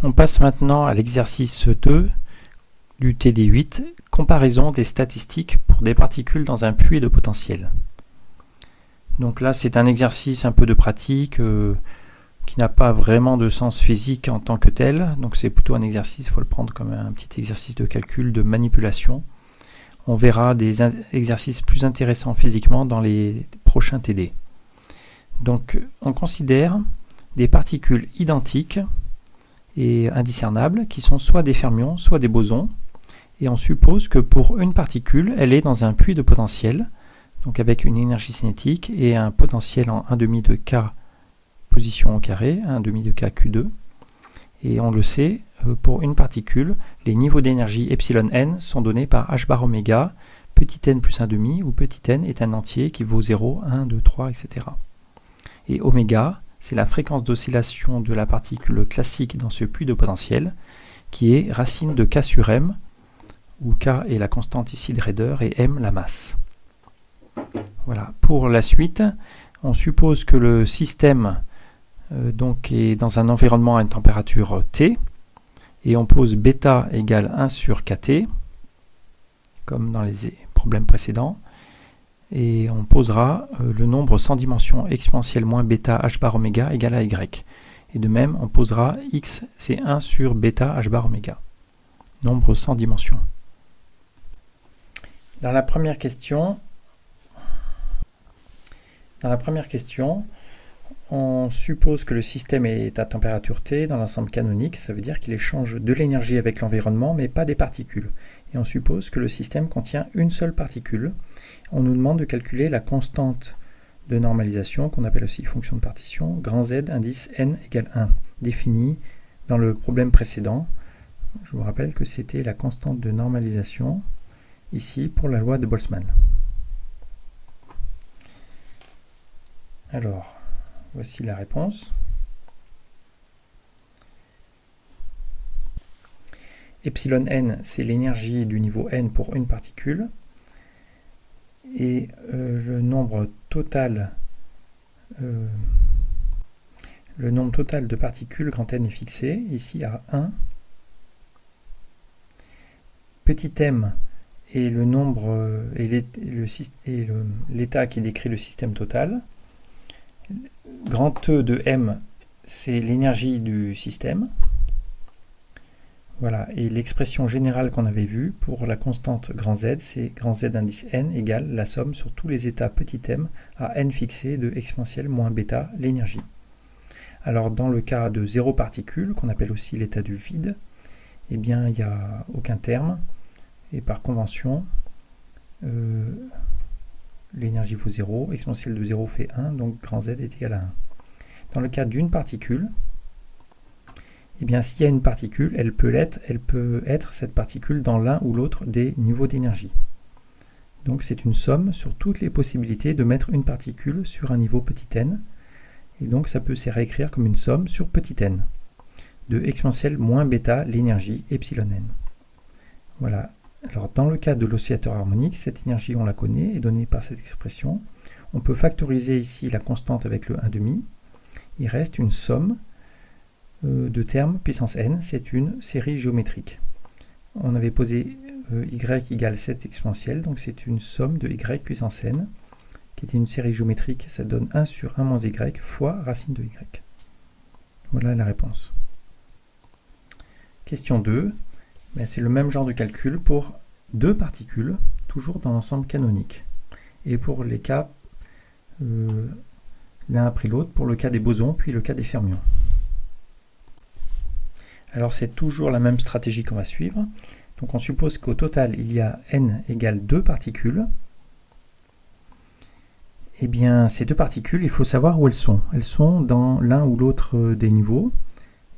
On passe maintenant à l'exercice 2 du TD8, comparaison des statistiques pour des particules dans un puits de potentiel. Donc là, c'est un exercice un peu de pratique qui n'a pas vraiment de sens physique en tant que tel. Donc c'est plutôt un exercice, il faut le prendre comme un petit exercice de calcul, de manipulation. On verra des exercices plus intéressants physiquement dans les prochains TD. Donc on considère des particules identiques et indiscernables qui sont soit des fermions, soit des bosons. Et on suppose que pour une particule, elle est dans un puits de potentiel, donc avec une énergie cinétique et un potentiel en 1/2 de K position au carré, 1/2 de K Q2. Et on le sait, pour une particule, les niveaux d'énergie epsilon n sont donnés par h bar oméga, petit n plus 1/2, où petit n est un entier qui vaut 0, 1, 2, 3, etc. Et oméga, c'est la fréquence d'oscillation de la particule classique dans ce puits de potentiel, qui est racine de K sur M, où K est la constante ici de Raeder et M la masse. Voilà. Pour la suite, on suppose que le système donc est dans un environnement à une température T, et on pose bêta égale 1 sur KT, comme dans les problèmes précédents, et on posera le nombre sans dimension exponentielle moins bêta h bar oméga égale à y. Et de même, on posera x, c'est 1 sur bêta h bar oméga, nombre sans dimension. Dans la première question, on suppose que le système est à température T dans l'ensemble canonique, ça veut dire qu'il échange de l'énergie avec l'environnement, mais pas des particules. Et on suppose que le système contient une seule particule. On nous demande de calculer la constante de normalisation, qu'on appelle aussi fonction de partition, grand Z indice n égale 1, définie dans le problème précédent. Je vous rappelle que c'était la constante de normalisation, ici pour la loi de Boltzmann. Alors, voici la réponse. Epsilon n, c'est l'énergie du niveau n pour une particule. Et le nombre total de particules, grand N est fixé, ici à 1. Petit m est le nombre et l'état qui décrit le système total. Grand E de m, c'est l'énergie du système. Voilà, et l'expression générale qu'on avait vue pour la constante grand Z, c'est grand Z indice n égale la somme sur tous les états petit m à n fixé de exponentielle moins bêta, l'énergie. Alors dans le cas de 0 particule, qu'on appelle aussi l'état du vide, eh bien il n'y a aucun terme, et par convention, l'énergie vaut 0, exponentielle de 0 fait 1, donc grand Z est égal à 1. Dans le cas d'une particule, eh bien, s'il y a une particule, elle peut être cette particule dans l'un ou l'autre des niveaux d'énergie. Donc c'est une somme sur toutes les possibilités de mettre une particule sur un niveau petit n, et donc ça peut se réécrire comme une somme sur petit n, de exponentielle moins bêta l'énergie epsilon n. Voilà. Alors dans le cas de l'oscillateur harmonique, cette énergie on la connaît, est donnée par cette expression. On peut factoriser ici la constante avec le 1/2, il reste une somme de termes puissance n, c'est une série géométrique. On avait posé y égale 7 exponentielle, donc c'est une somme de y puissance n, qui était une série géométrique, ça donne 1 sur 1 moins y fois racine de y. Voilà la réponse. Question 2, c'est le même genre de calcul pour deux particules, toujours dans l'ensemble canonique. Et pour les cas, l'un après l'autre, pour le cas des bosons, puis le cas des fermions. Alors c'est toujours la même stratégie qu'on va suivre. Donc on suppose qu'au total il y a n égale 2 particules. Et bien ces deux particules, il faut savoir où elles sont. Elles sont dans l'un ou l'autre des niveaux.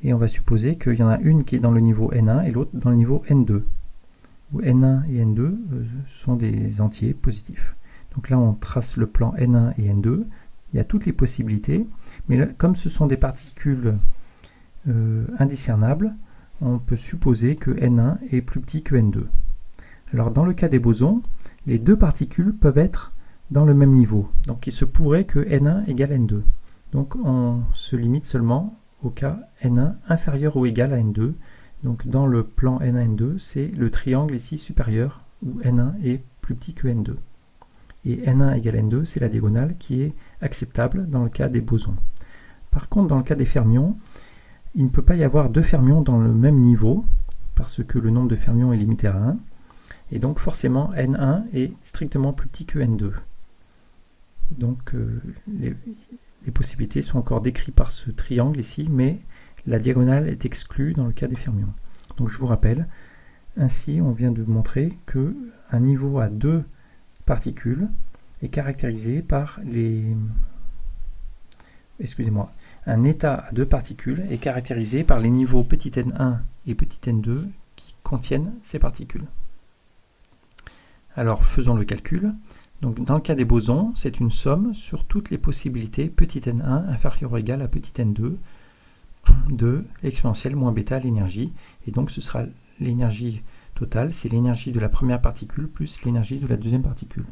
Et on va supposer qu'il y en a une qui est dans le niveau n1 et l'autre dans le niveau n2. Où n1 et n2 sont des entiers positifs. Donc là on trace le plan n1 et n2. Il y a toutes les possibilités. Mais là, comme ce sont des particules indiscernable, on peut supposer que n1 est plus petit que n2. Alors dans le cas des bosons, les deux particules peuvent être dans le même niveau. Donc il se pourrait que n1 égale n2. Donc on se limite seulement au cas N1 inférieur ou égal à N2. Donc dans le plan N1, N2, c'est le triangle ici supérieur où N1 est plus petit que N2. Et N1 égale N2, c'est la diagonale qui est acceptable dans le cas des bosons. Par contre, dans le cas des fermions, il ne peut pas y avoir deux fermions dans le même niveau, parce que le nombre de fermions est limité à 1. Et donc forcément, N1 est strictement plus petit que N2. Donc les possibilités sont encore décrites par ce triangle ici, mais la diagonale est exclue dans le cas des fermions. Donc je vous rappelle, ainsi on vient de montrer qu'un niveau à deux particules est caractérisé par un état à deux particules est caractérisé par les niveaux petit n1 et petit n2 qui contiennent ces particules. Alors faisons le calcul. Donc dans le cas des bosons, c'est une somme sur toutes les possibilités petit n1 inférieur ou égal à petit n2 de l'exponentielle moins bêta l'énergie. Et donc ce sera l'énergie totale, c'est l'énergie de la première particule plus l'énergie de la deuxième particule.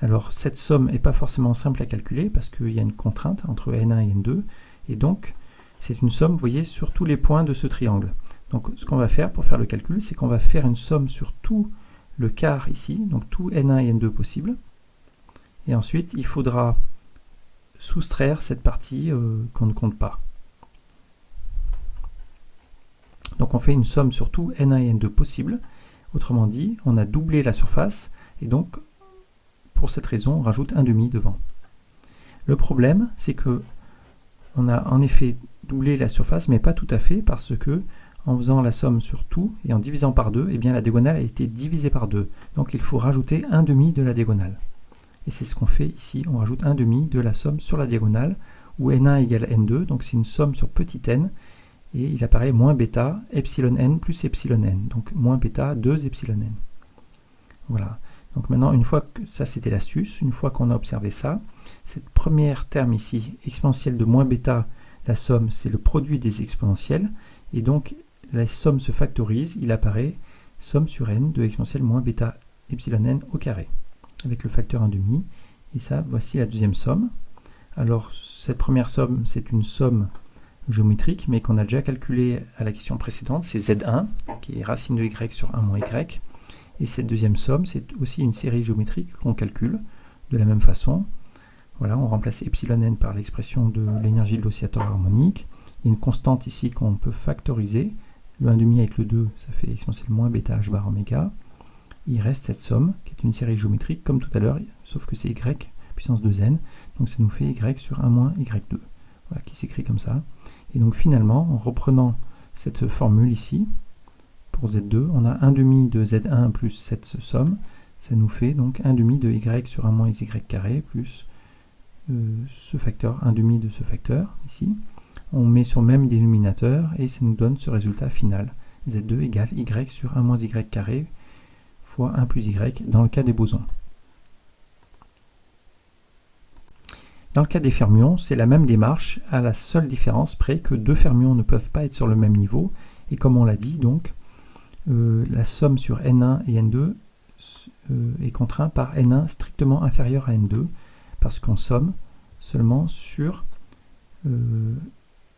Alors cette somme n'est pas forcément simple à calculer parce qu'il y a une contrainte entre N1 et N2. Et donc c'est une somme, vous voyez, sur tous les points de ce triangle. Donc ce qu'on va faire pour faire le calcul, c'est qu'on va faire une somme sur tout le quart ici, donc tout N1 et N2 possible. Et ensuite, il faudra soustraire cette partie qu'on ne compte pas. Donc on fait une somme sur tout N1 et N2 possible. Autrement dit, on a doublé la surface, et donc, pour cette raison, on rajoute un demi devant. Le problème, c'est que on a en effet doublé la surface, mais pas tout à fait, parce que en faisant la somme sur tout et en divisant par 2, eh bien la diagonale a été divisée par 2. Donc il faut rajouter un demi de la diagonale. Et c'est ce qu'on fait ici, on rajoute un demi de la somme sur la diagonale, où n1 égale n2, donc c'est une somme sur petit n, et il apparaît moins bêta, epsilon n plus epsilon n, donc moins bêta 2 epsilon n. Voilà. Donc maintenant, une fois que ça c'était l'astuce, une fois qu'on a observé ça, cette première terme ici, exponentielle de moins bêta, la somme c'est le produit des exponentielles, et donc la somme se factorise, il apparaît somme sur n de exponentielle moins bêta epsilon n au carré, avec le facteur 1,5, et ça, voici la deuxième somme. Alors cette première somme, c'est une somme géométrique, mais qu'on a déjà calculée à la question précédente, c'est Z1, qui est racine de y sur 1 moins y, et cette deuxième somme, c'est aussi une série géométrique qu'on calcule de la même façon. Voilà, on remplace epsilon n par l'expression de l'énergie de l'oscillateur harmonique. Il y a une constante ici qu'on peut factoriser. Le 1,5 avec le 2, ça fait exponentielle moins bêta h bar oméga. Il reste cette somme, qui est une série géométrique, comme tout à l'heure, sauf que c'est y puissance 2n. Donc ça nous fait y sur 1 moins y2. Voilà, qui s'écrit comme ça. Et donc finalement, en reprenant cette formule ici, pour Z2, on a 1,5 de Z1 plus cette somme, ça nous fait donc 1,5 de y sur 1 moins y carré plus ce facteur, 1,5 de ce facteur ici. On met sur le même dénominateur et ça nous donne ce résultat final. Z2 égale y sur 1 moins y carré fois 1 plus y dans le cas des bosons. Dans le cas des fermions, c'est la même démarche, à la seule différence près que deux fermions ne peuvent pas être sur le même niveau. Et comme on l'a dit, donc, la somme sur N1 et N2 est contrainte par N1 strictement inférieur à N2, parce qu'on somme seulement sur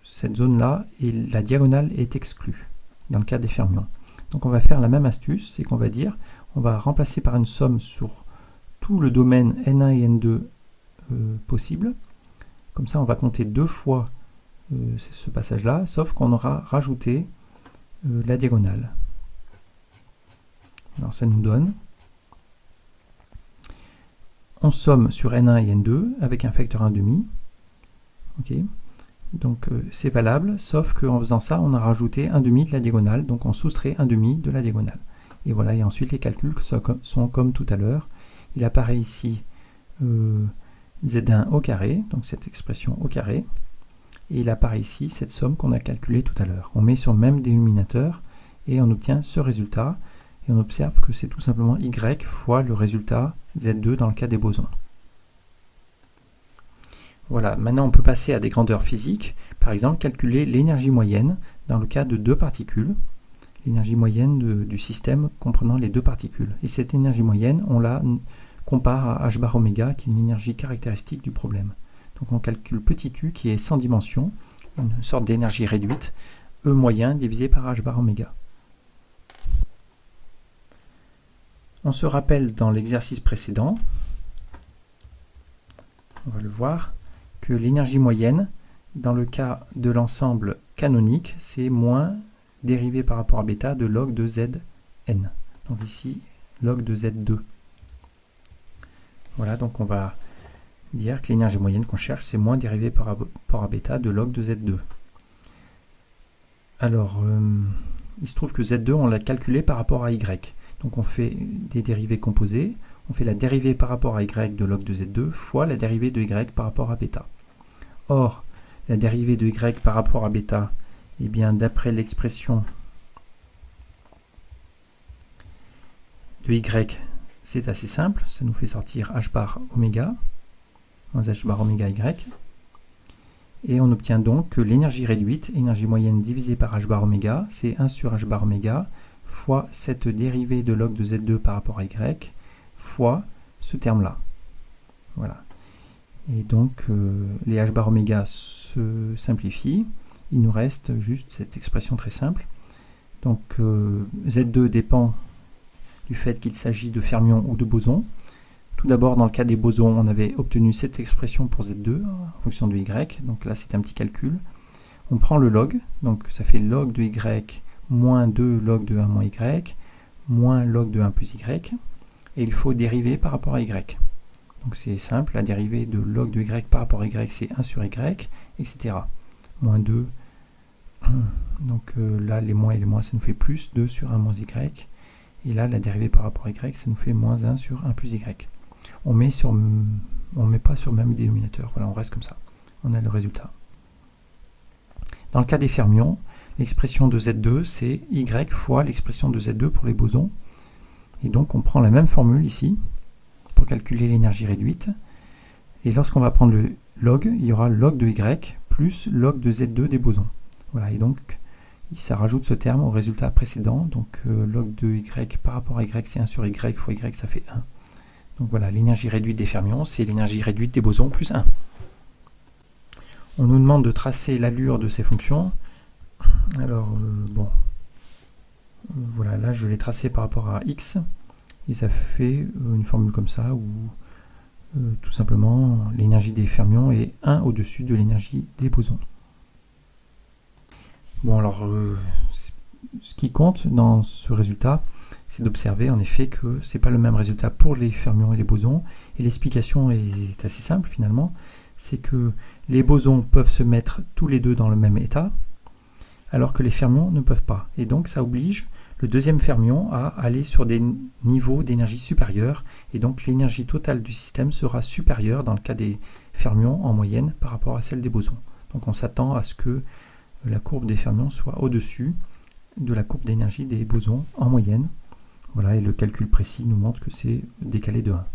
cette zone-là, et la diagonale est exclue, dans le cas des fermions. Donc on va faire la même astuce, c'est qu'on va dire, on va remplacer par une somme sur tout le domaine N1 et N2 possible. Comme ça, on va compter deux fois ce passage-là, sauf qu'on aura rajouté la diagonale. Alors ça nous donne, on somme sur N1 et N2 avec un facteur 1,5. Okay. Donc c'est valable, sauf qu'en faisant ça, on a rajouté 1,5 de la diagonale, donc on soustrait 1,5 de la diagonale. Et voilà, et ensuite les calculs sont comme tout à l'heure. Il apparaît ici Z1 au carré, donc cette expression au carré, et il apparaît ici cette somme qu'on a calculée tout à l'heure. On met sur le même dénominateur et on obtient ce résultat, et on observe que c'est tout simplement y fois le résultat Z2 dans le cas des bosons. Voilà, maintenant on peut passer à des grandeurs physiques, par exemple calculer l'énergie moyenne dans le cas de deux particules, l'énergie moyenne du système comprenant les deux particules. Et cette énergie moyenne, on la compare à h bar oméga, qui est une énergie caractéristique du problème. Donc on calcule petit u qui est sans dimension, une sorte d'énergie réduite, E moyen divisé par H bar oméga. On se rappelle dans l'exercice précédent, on va le voir, que l'énergie moyenne, dans le cas de l'ensemble canonique, c'est moins dérivé par rapport à bêta de log de Zn. Donc ici, log de Z2. Voilà, donc on va dire que l'énergie moyenne qu'on cherche, c'est moins dérivé par rapport à bêta de log de Z2. Alors, il se trouve que Z2, on l'a calculé par rapport à Y. Donc on fait des dérivées composées, on fait la dérivée par rapport à Y de log de Z2 fois la dérivée de Y par rapport à bêta. Or, la dérivée de Y par rapport à bêta, eh bien, d'après l'expression de Y, c'est assez simple, ça nous fait sortir H bar oméga, moins H bar oméga Y, et on obtient donc que l'énergie réduite, énergie moyenne divisée par H bar oméga, c'est 1 sur H bar oméga, fois cette dérivée de log de Z2 par rapport à Y, fois ce terme-là. Voilà. Et donc, les H bar oméga se simplifient, il nous reste juste cette expression très simple. Donc, Z2 dépend du fait qu'il s'agit de fermions ou de bosons. Tout d'abord, dans le cas des bosons, on avait obtenu cette expression pour Z2 en fonction de Y. Donc là, c'est un petit calcul. On prend le log, donc ça fait log de Y moins 2 log de 1 moins Y, moins log de 1 plus Y. Et il faut dériver par rapport à Y. Donc c'est simple, la dérivée de log de Y par rapport à Y, c'est 1 sur Y, etc. Moins 2. Donc là, les moins et les moins, ça nous fait plus 2 sur 1 moins Y. Et là, la dérivée par rapport à Y, ça nous fait moins 1 sur 1 plus Y. On met pas sur le même dénominateur. Voilà, on reste comme ça. On a le résultat. Dans le cas des fermions, l'expression de Z2, c'est Y fois l'expression de Z2 pour les bosons. Et donc, on prend la même formule ici pour calculer l'énergie réduite. Et lorsqu'on va prendre le log, il y aura log de Y plus log de Z2 des bosons. Voilà, et donc, ça rajoute ce terme au résultat précédent. Donc, log de Y par rapport à Y, c'est 1 sur Y fois Y, ça fait 1. Donc voilà, l'énergie réduite des fermions, c'est l'énergie réduite des bosons plus 1. On nous demande de tracer l'allure de ces fonctions. Alors, voilà, là je l'ai tracé par rapport à x, et ça fait une formule comme ça, où tout simplement l'énergie des fermions est 1 au-dessus de l'énergie des bosons. Bon, alors, ce qui compte dans ce résultat, c'est d'observer en effet que ce n'est pas le même résultat pour les fermions et les bosons, et l'explication est assez simple finalement, c'est que les bosons peuvent se mettre tous les deux dans le même état, alors que les fermions ne peuvent pas. Et donc ça oblige le deuxième fermion à aller sur des niveaux d'énergie supérieurs, et donc l'énergie totale du système sera supérieure dans le cas des fermions en moyenne par rapport à celle des bosons. Donc on s'attend à ce que la courbe des fermions soit au-dessus de la courbe d'énergie des bosons en moyenne. Voilà, et le calcul précis nous montre que c'est décalé de 1.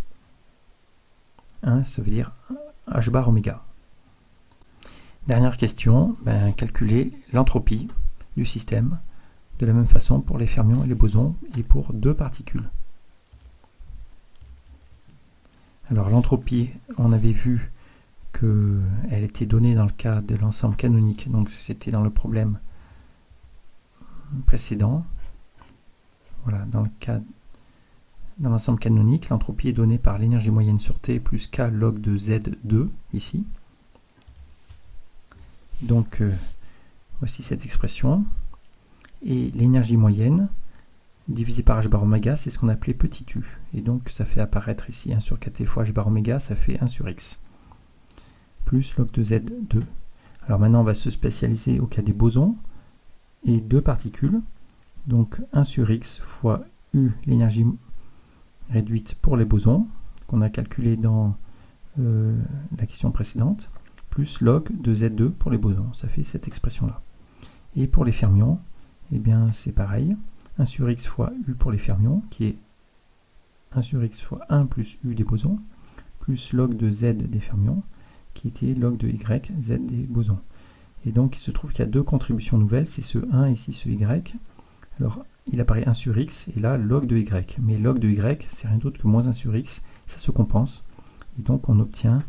1, ça veut dire H bar oméga. Dernière question, calculer l'entropie du système de la même façon pour les fermions et les bosons et pour deux particules. Alors l'entropie, on avait vu qu'elle était donnée dans le cas de l'ensemble canonique, donc c'était dans le problème précédent. Voilà, dans l'ensemble canonique, l'entropie est donnée par l'énergie moyenne sur T plus K log de Z2, ici. Donc, voici cette expression. Et l'énergie moyenne, divisée par H bar oméga, c'est ce qu'on appelait petit u. Et donc, ça fait apparaître ici 1 sur kt fois H bar oméga, ça fait 1 sur x. Plus log de Z2. Alors maintenant, on va se spécialiser au cas des bosons et deux particules. Donc 1 sur x fois u, l'énergie réduite pour les bosons, qu'on a calculé dans la question précédente, plus log de Z2 pour les bosons. Ça fait cette expression-là. Et pour les fermions, eh bien c'est pareil. 1 sur x fois u pour les fermions, qui est 1 sur x fois 1 plus u des bosons, plus log de z des fermions, qui était log de y, z des bosons. Et donc il se trouve qu'il y a deux contributions nouvelles, c'est ce 1 et ici ce y. Alors il apparaît 1 sur x, et là log de y. Mais log de y, c'est rien d'autre que moins 1 sur x, ça se compense. Et donc on obtient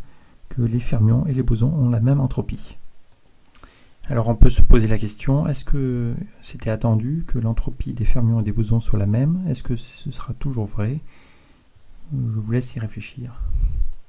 que les fermions et les bosons ont la même entropie. Alors on peut se poser la question, est-ce que c'était attendu que l'entropie des fermions et des bosons soit la même? Est-ce que ce sera toujours vrai? Je vous laisse y réfléchir.